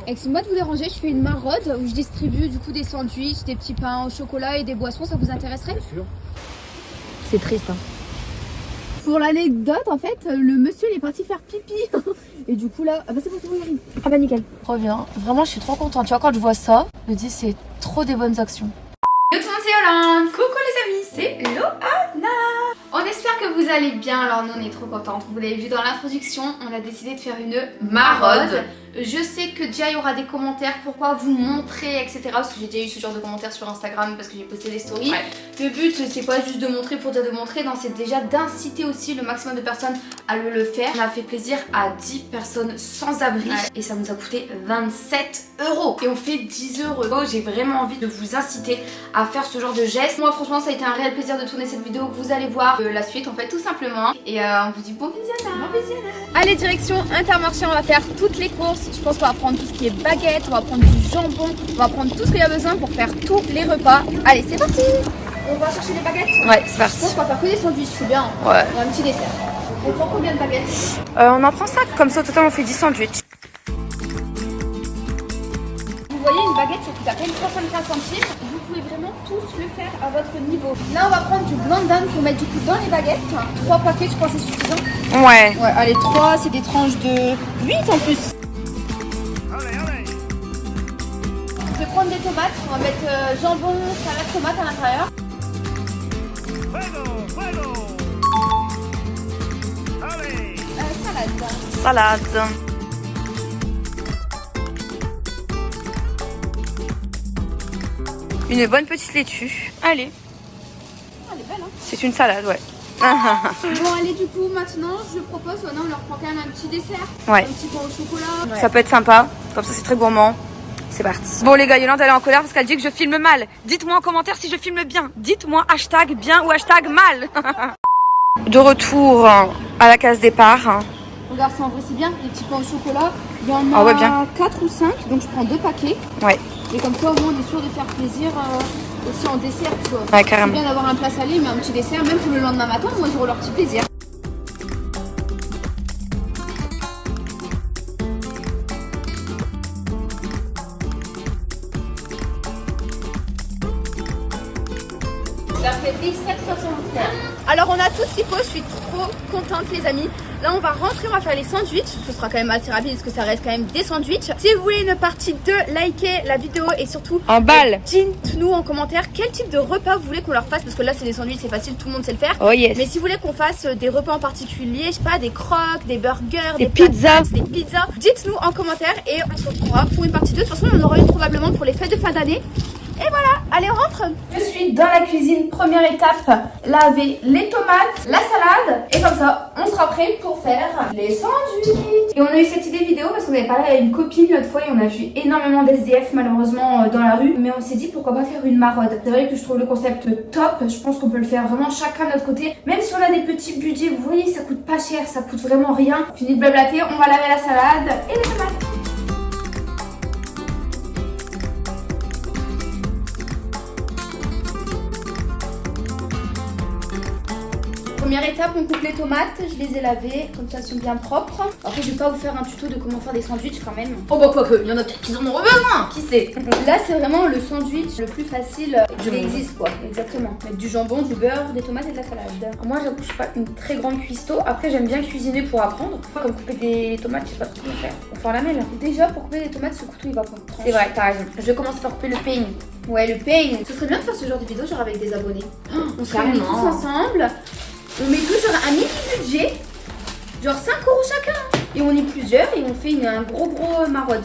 Excusez-moi de vous déranger, je fais une maraude où je distribue du coup des sandwichs, des petits pains au chocolat et des boissons, ça vous intéresserait? Bien sûr. C'est triste hein. Pour l'anecdote en fait, le monsieur il est parti faire pipi et du coup là, ah bah c'est bon, il arrive. Ah bah nickel. Trop bien, vraiment je suis trop contente, tu vois quand je vois ça, je me dis c'est trop des bonnes actions. Yo tout le monde, c'est Yolande. Coucou les amis, c'est Loana. On espère que vous allez bien, alors nous on est trop contentes. Vous l'avez vu dans l'introduction, on a décidé de faire une maraude. Je sais que déjà il y aura des commentaires, pourquoi vous montrer, etc. Parce que j'ai déjà eu ce genre de commentaires sur Instagram parce que j'ai posté des stories. Ouais. Le but c'est pas juste de montrer pour dire de montrer, non c'est déjà d'inciter aussi le maximum de personnes à le faire. On a fait plaisir à 10 personnes sans abri et ça nous a coûté 27 €. Et on fait 10 €. J'ai vraiment envie de vous inciter à faire ce genre de geste. Moi franchement ça a été un réel plaisir de tourner cette vidéo. Vous allez voir la suite en fait tout simplement. Et on vous dit bon visionnage. Bon visionnage. Allez direction Intermarché, on va faire toutes les courses. Je pense qu'on va prendre tout ce qui est baguette, on va prendre du jambon, on va prendre tout ce qu'il y a besoin pour faire tous les repas. Allez c'est parti. On va chercher des baguettes. Ouais c'est parti. Je pense qu'on va faire que des sandwichs, c'est bien. Ouais. Et un petit dessert. On prend combien de baguettes? On en prend 5, comme ça au total on fait 10 sandwichs. Vous voyez une baguette ça coûte à peine 75 centimes. Vous pouvez vraiment tous le faire à votre niveau. Là on va prendre du blanc d'âne pour mettre du coup dans les baguettes. 3 paquets je pense c'est suffisant. Ouais. Ouais allez 3 c'est des tranches de 8 en plus. Je vais prendre des tomates, on va mettre jambon, salade, tomate à l'intérieur. Salade. Une bonne petite laitue. Allez. Elle est belle hein. C'est une salade, ouais. Bon allez du coup maintenant je propose, non on leur prend quand même un petit dessert. Ouais. Un petit pain au chocolat. Ouais. Ça peut être sympa, comme ça c'est très gourmand. C'est parti. Bon les gars, Yolande elle est en colère parce qu'elle dit que je filme mal. Dites-moi en commentaire si je filme bien. Dites-moi hashtag bien ou hashtag mal. De retour à la case départ. Regarde ça en vrai c'est bien, les petits pains au chocolat. Il y en a Ah ouais, bien. 4 ou 5 donc je prends 2 paquets. Ouais. Et comme ça au moins on est sûr de faire plaisir aussi en dessert tu vois. Ouais carrément. C'est bien d'avoir un plat salé mais un petit dessert même pour le lendemain matin, moi j'aurai leur petit plaisir. Alors on a tout ce qu'il faut, je suis trop contente les amis. Là on va rentrer, on va faire les sandwichs. Ce sera quand même assez rapide parce que ça reste quand même des sandwichs. Si vous voulez une partie 2, likez la vidéo et surtout en balle. Dites-nous en commentaire quel type de repas vous voulez qu'on leur fasse. Parce que là c'est des sandwichs, c'est facile, tout le monde sait le faire. Oh yes. Mais si vous voulez qu'on fasse des repas en particulier, je sais pas, des croques, des burgers, des pizzas, dites-nous en commentaire et on se retrouvera pour une partie 2. De toute façon on en aura une probablement pour les fêtes de fin d'année. Et voilà, allez on rentre. Je suis dans la cuisine, première étape, laver les tomates, la salade. Et comme ça, on sera prêt pour faire les sandwichs. Et on a eu cette idée vidéo parce qu'on avait parlé à une copine l'autre fois et on a vu énormément d'SDF malheureusement dans la rue. Mais on s'est dit pourquoi pas faire une maraude. C'est vrai que je trouve le concept top, je pense qu'on peut le faire vraiment chacun de notre côté. Même si on a des petits budgets, vous voyez ça coûte pas cher, ça coûte vraiment rien. Fini de blablater, on va laver la salade et les tomates. Première étape, on coupe les tomates, je les ai lavées, comme ça elles sont bien propres. Après je vais pas vous faire un tuto de comment faire des sandwichs quand même. Oh bah quoique, il y en a peut-être qui en ont besoin, qui sait. Là c'est vraiment le sandwich le plus facile qui existe quoi, exactement. Mettre du jambon, du beurre, des tomates et de la salade. Moi j'avoue je suis pas une très grande cuistot, après j'aime bien cuisiner pour apprendre. Comme couper des tomates, je sais pas trop comment faire. On fait en lamelle. Déjà pour couper des tomates, ce couteau il va pas. C'est vrai, t'as raison. Je vais commencer par couper le pain. Ouais le pain. Ce serait bien de faire ce genre de vidéo genre avec des abonnés. On se réunit tous ensemble. On met toujours un mini budget, genre 5 € chacun. Et on est plusieurs et on fait un gros maraude.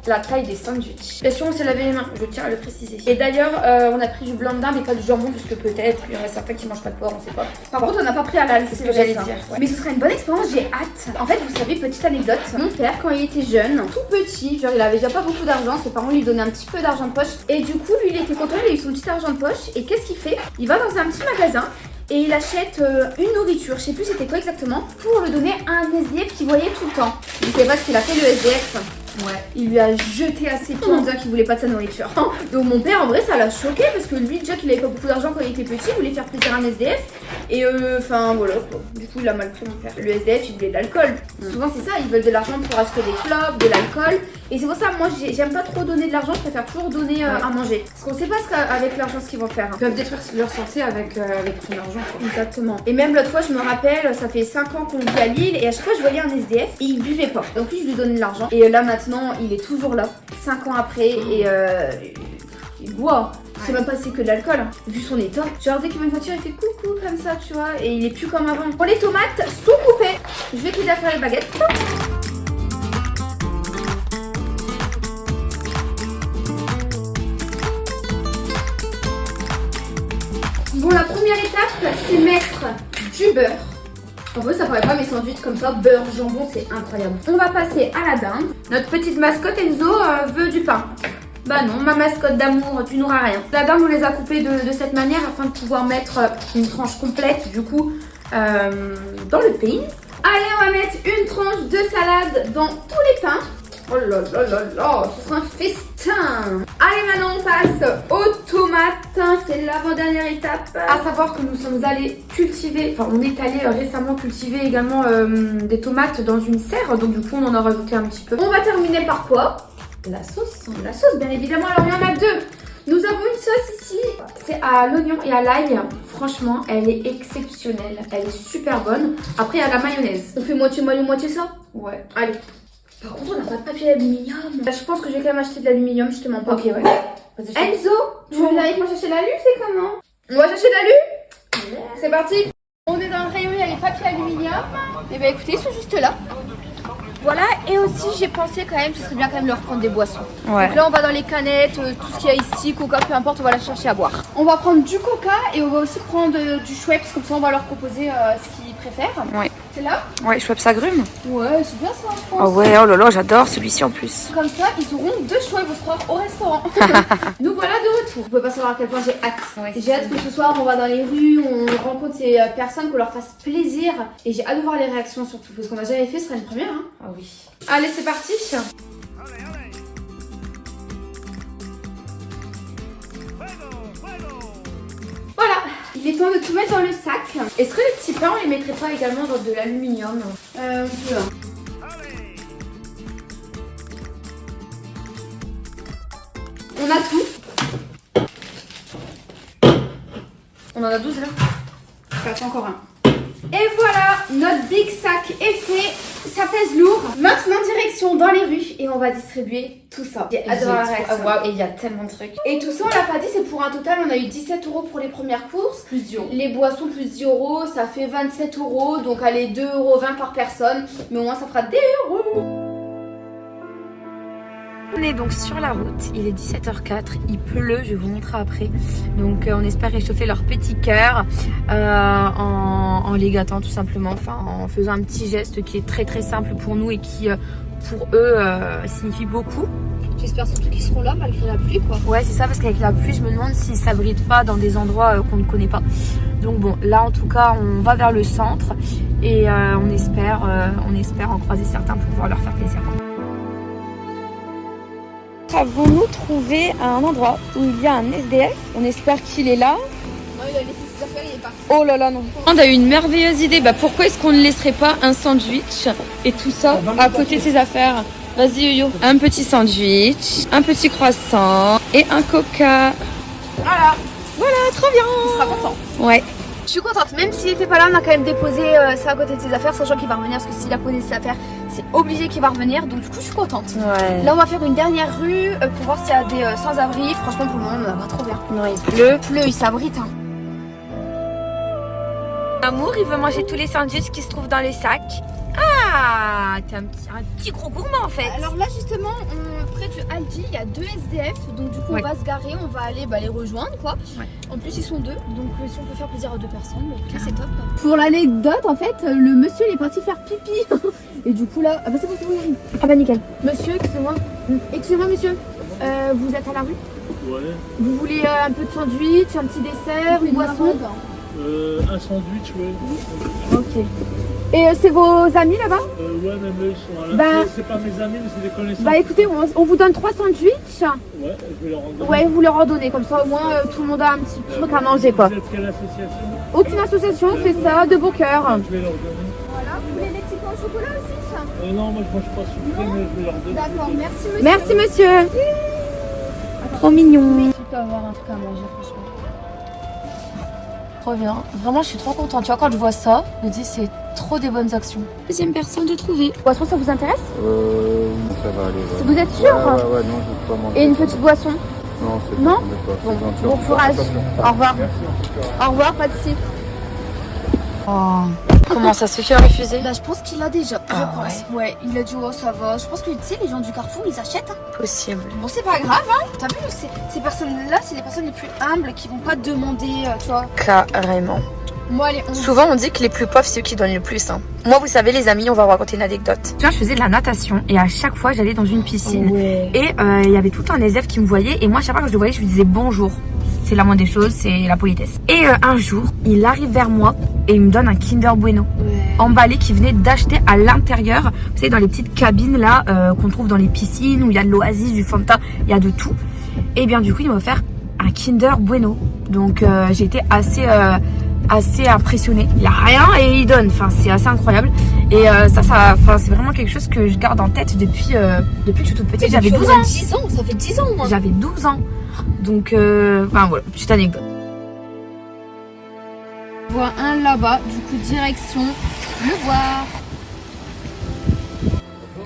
La taille des sandwichs. Bien sûr on s'est lavé les mains, je tiens à le préciser. Et d'ailleurs on a pris du blanc de dinde et pas du jambon parce que peut-être il y en a certains qui mangent pas de porc, on sait pas. Par contre on n'a pas pris à l'âne, c'est ce que j'allais dire. Ouais. Mais ce sera une bonne expérience, j'ai hâte. En fait vous savez, petite anecdote, mon père quand il était jeune, tout petit, genre il avait déjà pas beaucoup d'argent, ses parents lui donnaient un petit peu d'argent de poche. Et du coup lui il était content, il a eu son petit argent de poche. Et qu'est-ce qu'il fait? Il va dans un petit magasin et il achète une nourriture, je sais plus c'était quoi exactement, pour le donner à un SDF qu'il voyait tout le temps. Je sais pas ce qu'il a fait le SDF. Ouais. Il lui a jeté à ses pieds en disant qu'il voulait pas de sa nourriture. Donc mon père, en vrai, ça l'a choqué parce que lui, déjà qu'il avait pas beaucoup d'argent quand il était petit, il voulait faire plaisir à un SDF. Et enfin voilà quoi. Du coup, il a mal pris mon père. Le SDF, il voulait de l'alcool. Souvent, c'est ça, ils veulent de l'argent pour acheter des clopes, de l'alcool. Et c'est pour ça, moi, j'aime pas trop donner de l'argent, je préfère toujours donner à manger. Parce qu'on sait pas avec l'argent ce qu'ils vont faire. Ils peuvent détruire leur santé avec ton argent, quoi. Exactement. Et même l'autre fois, je me rappelle, ça fait 5 ans qu'on vit à Lille et à chaque fois, je voyais un SDF et il buvait pas. Donc lui, je lui donnais de l'argent. Et là, maintenant, il est toujours là, 5 ans après, et il boit. C'est même pas c'est que de l'alcool, hein. Vu son état. Genre dès qu'il voit une voiture, il fait coucou comme ça, tu vois, et il est plus comme avant. Pour les tomates, sont coupées. Je vais qu'il a faire les baguettes. Bon, la première étape, c'est mettre du beurre. En vrai, ça paraît pas, mais sandwich comme ça, beurre, jambon, c'est incroyable. On va passer à la dinde. Notre petite mascotte Enzo veut du pain. Bah non, ma mascotte d'amour, tu n'auras rien. La dinde, on les a coupées de cette manière afin de pouvoir mettre une tranche complète, du coup, dans le pain. Allez, on va mettre une tranche de salade dans tous les pains. Oh là là là là, ce sera un festin. Allez, maintenant on passe aux tomates. C'est l'avant-dernière étape. À savoir que nous sommes allés cultiver, enfin on est allé récemment cultiver également des tomates dans une serre. Donc du coup on en a rajouté un petit peu. On va terminer par quoi? La sauce. La sauce, bien évidemment. Alors il y en a deux. Nous avons une sauce ici. C'est à l'oignon et à l'ail. Franchement, elle est exceptionnelle. Elle est super bonne. Après, il y a la mayonnaise. On fait moitié moelleux, moitié ça? Ouais. Allez. Par contre, on n'a pas de papier aluminium. Je pense que je vais quand même acheter de l'aluminium, je te mens pas. Ok, ouais. Enzo, tu veux venir avec moi chercher l'alu? C'est comment? On va chercher l'alu? C'est parti. On est dans le rayon, il y a les papiers aluminium. Et bah écoutez, ils sont juste là. Voilà, et aussi j'ai pensé quand même, ce serait bien quand même leur prendre des boissons. Ouais. Donc là on va dans les canettes, tout ce qu'il y a ici, coca, peu importe, on va la chercher à boire. On va prendre du coca et on va aussi prendre du Schweppes, comme ça on va leur proposer ce qu'ils préfèrent. Ouais. C'est là? Ouais, Schweppes agrumes. Ouais, c'est bien ça, je pense. Oh ouais, oh là là, j'adore celui-ci en plus. Comme ça, ils auront 2 choix, ils vont se croire au restaurant. Nous voilà de retour. Vous pouvez pas savoir à quel point j'ai hâte. Ouais, j'ai hâte que ce soir, on va dans les rues, on rencontre ces personnes, qu'on leur fasse plaisir. Et j'ai hâte de voir les réactions surtout, parce qu'on n'a jamais fait, ce sera une première. Hein. Ah oui. Allez, c'est parti. Voilà, il est temps de tout mettre dans le sac. Est-ce que les petits pains, on les mettrait pas également dans de l'aluminium? On peut. On a tout. On en a 12 là. Attends encore un. Et voilà, notre big sac est fait. Ça pèse lourd. Maintenant, direction dans les rues et on va distribuer tout ça. J'ai adoré la réaction. Waouh, et il y a tellement de trucs. Et tout ça, on l'a pas dit, c'est pour un total, on a eu 17 € pour les premières courses. Plus 10 €. Les boissons plus 10 €, ça fait 27 €. Donc allez, 2,20 € par personne. Mais au moins, ça fera des euros. On est donc sur la route, il est 17h04, il pleut, je vais vous montrer après. Donc on espère réchauffer leur petit cœur en les gâtant tout simplement, enfin en faisant un petit geste qui est très très simple pour nous et qui pour eux signifie beaucoup. J'espère surtout qu'ils seront là malgré la pluie quoi. Ouais c'est ça, parce qu'avec la pluie je me demande s'ils s'abritent pas dans des endroits qu'on ne connaît pas. Donc bon, là en tout cas on va vers le centre et on espère en croiser certains pour pouvoir leur faire plaisir. Avons-nous trouvé un endroit où il y a un SDF? On espère qu'il est là. Non, il a laissé ses affaires, il est parti. Oh là là non. On a eu une merveilleuse idée. Bah pourquoi est-ce qu'on ne laisserait pas un sandwich et tout ça à côté de ses affaires? Vas-y Yo-Yo. Un petit sandwich, un petit croissant et un coca. Voilà. Voilà, trop bien. Il sera content. Ouais. Je suis contente, même s'il était pas là, on a quand même déposé ça à côté de ses affaires, sachant qu'il va revenir, parce que s'il a posé ses affaires, c'est obligé qu'il va revenir, donc du coup je suis contente. Ouais. Là on va faire une dernière rue pour voir s'il y a des sans-abri. Franchement pour le moment on va trop bien. Non, il Pleut, il s'abrite. Hein. Amour, il veut manger tous les sandwichs qui se trouvent dans les sacs. Ah, t'es un petit gros gourmand en fait. Alors là justement, près du Aldi, il y a 2 SDF, donc du coup on va se garer, on va aller les rejoindre quoi. Ouais. En plus ils sont 2, donc si on peut faire plaisir à 2 personnes, ok c'est top. Pour l'anecdote en fait, le monsieur il est parti faire pipi. Et du coup là, ah bah c'est bon, j'arrive. Ah bah nickel. Monsieur, excusez-moi monsieur, vous êtes à la rue? Ouais. Vous voulez un peu de sandwich, un petit dessert, une boisson? Un sandwich, ouais. Ok. Et c'est vos amis là-bas? Ouais, même eux, ils sont là. Bah- C'est pas mes amis, mais c'est des connaissances. Bah écoutez, on vous donne 3 sandwichs. Ouais, je vais leur en donner. Ouais, vous leur en donnez, comme ça au moins tout le monde a un petit truc à manger quoi. Vous êtes quelle association? Aucune association fait ça de bon cœur. Je vais leur donner. Voilà, vous voulez des petits pains au chocolat aussi? Non, moi je mange pas sucré, mais je vais leur donner. D'accord, merci monsieur. Merci monsieur. Trop mignon. Tu peux avoir un truc à manger, franchement. Trop bien. Vraiment, je suis trop contente. Tu vois, quand je vois ça, je me dis c'est trop des bonnes actions. Deuxième personne de trouver. Boisson, ça vous intéresse? Ça va aller. Ouais. Vous êtes sûr? Ouais, non, je veux pas manger. Et une petite boisson? Non, c'est Non pas, c'est pas, Bon, c'est gentil. bon courage. Au revoir. Au revoir, pas de soucis. Oh. Comment ça se fait refuser? Bah, je pense qu'il a déjà, je Ah pense. Ouais, il a dit, oh, ça va. Je pense que, tu sais, les gens du Carrefour, ils achètent. Hein. Possible. Bon, c'est pas grave, hein. T'as vu, ces personnes-là, c'est les personnes les plus humbles qui vont pas demander, tu vois. Carrément. Moi, les 11. Souvent, on dit que les plus pauvres, c'est ceux qui donnent le plus. Hein. Moi, vous savez, les amis, on va vous raconter une anecdote. Tu vois, je faisais de la natation et à chaque fois, j'allais dans une piscine. Et il y avait tout un SDF qui me voyait. Et moi, à chaque fois que je le voyais, je lui disais bonjour. C'est la moindre des choses, c'est la politesse. Et un jour, il arrive vers moi et il me donne un Kinder Bueno. Emballé qu'il venait d'acheter à l'intérieur. Vous savez, dans les petites cabines là qu'on trouve dans les piscines où il y a de l'Oasis, du Fanta, il y a de tout. Et bien du coup, il m'a offert un Kinder Bueno. Donc j'ai été assez impressionnée. Il n'y a rien et il donne. Enfin, c'est assez incroyable. Et enfin, c'est vraiment quelque chose que je garde en tête depuis que je suis toute petite. J'avais 12 ans. 10 ans, ça fait 10 ans, moi. J'avais 12 ans. Donc, enfin voilà, petite anecdote. Je vois un là-bas, du coup, direction le voir.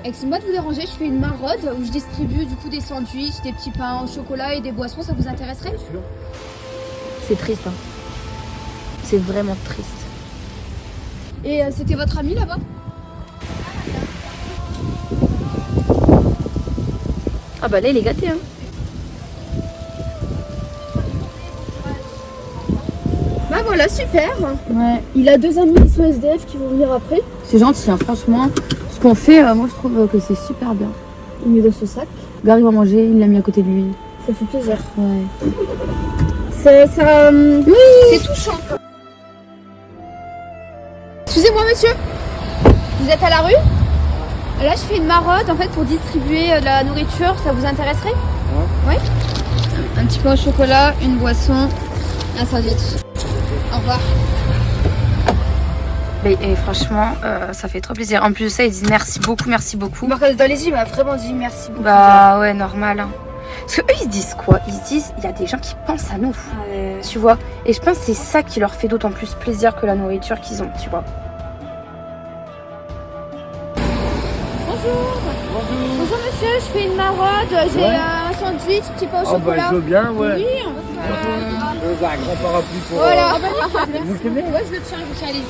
Excusez-moi de vous déranger, je fais une maraude où je distribue du coup des sandwichs, des petits pains au chocolat et des boissons, ça vous intéresserait? C'est triste. Hein. C'est vraiment triste. Et c'était votre ami là-bas? Ah bah là, il est gâté. Hein. Bah voilà, super. Ouais. Il a 2 amis qui sont SDF qui vont venir après. C'est gentil, hein, franchement. Ce qu'on fait, moi je trouve que c'est super bien. Il met dans son sac. Gary va manger, il l'a mis à côté de lui. Ça fait plaisir. Ouais. C'est touchant. Excusez-moi monsieur, vous êtes à la rue? Là je fais une maraude en fait pour distribuer de la nourriture, ça vous intéresserait? Ouais. Un petit pain au chocolat, une boisson, un sandwich. Au revoir. Et franchement, ça fait trop plaisir. En plus de ça, ils disent merci beaucoup, merci beaucoup. Dans les yeux, il m'a vraiment dit merci beaucoup. Bah ouais, normal. Hein. Parce que eux, ils se disent quoi? Ils se disent, il y a des gens qui pensent à nous. Tu vois? Et je pense que c'est ça qui leur fait d'autant plus plaisir que la nourriture qu'ils ont, tu vois. Bonjour monsieur, je fais une maraude, j'ai un sandwich, petit pain au chocolat. je veux bien, ouais. Oui, Un grand parapluie pour... voilà. Vous tenez? Ouais, je le tiens, allez-y.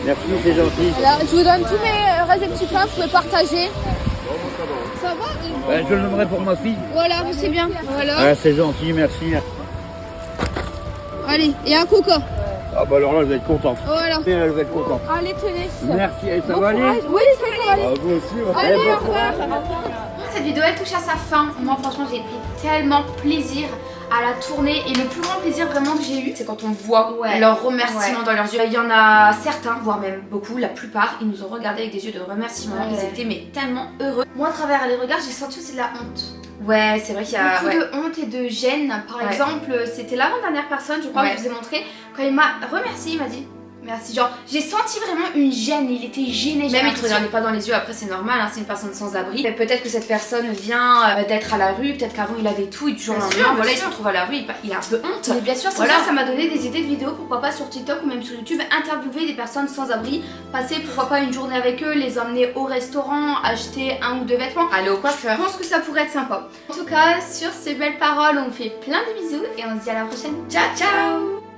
Merci, c'est gentil. Voilà, je vous donne tous mes restes de petits pains, vous pouvez partager. Ça va? Je le donnerai pour ma fille. Voilà, c'est bien. Voilà. Ah, c'est gentil, merci. Allez, et un coca. Ah bah alors là, je vais être contente. Voilà. Elle va être contente. Allez, tenez. Merci, et ça Bon va aller? courage. Oui, ça va aller. Ah, vous aussi, Allez, bon au revoir. Cette vidéo elle touche à sa fin. Moi franchement j'ai pris tellement plaisir à la tourner et le plus grand plaisir vraiment que j'ai eu c'est quand on voit leurs remerciements dans leurs yeux. Il y en a certains, voire même beaucoup, la plupart, ils nous ont regardé avec des yeux de remerciement. Ils étaient mais tellement heureux. Moi à travers les regards j'ai senti aussi de la honte. Ouais, c'est vrai qu'il y a... Beaucoup de honte et de gêne. Par exemple, c'était l'avant-dernière personne, je crois que je vous ai montré, quand il m'a remercié, il m'a dit merci. Genre, j'ai senti vraiment une gêne, il était gêné. Même il te regardait pas dans les yeux, après c'est normal, hein, c'est une personne sans abri. Peut-être que cette personne vient d'être à la rue, peut-être qu'avant il avait tout et du jour au lendemain, voilà, il se retrouve à la rue, il a un peu honte. Mais bien sûr, c'est ça m'a donné des idées de vidéos, pourquoi pas sur TikTok ou même sur YouTube, interviewer des personnes sans abri, passer pourquoi pas une journée avec eux, les emmener au restaurant, acheter 1 ou 2 vêtements, aller au coiffeur. Je pense que ça pourrait être sympa. En tout cas, sur ces belles paroles, on vous fait plein de bisous et on se dit à la prochaine. Ciao, ciao!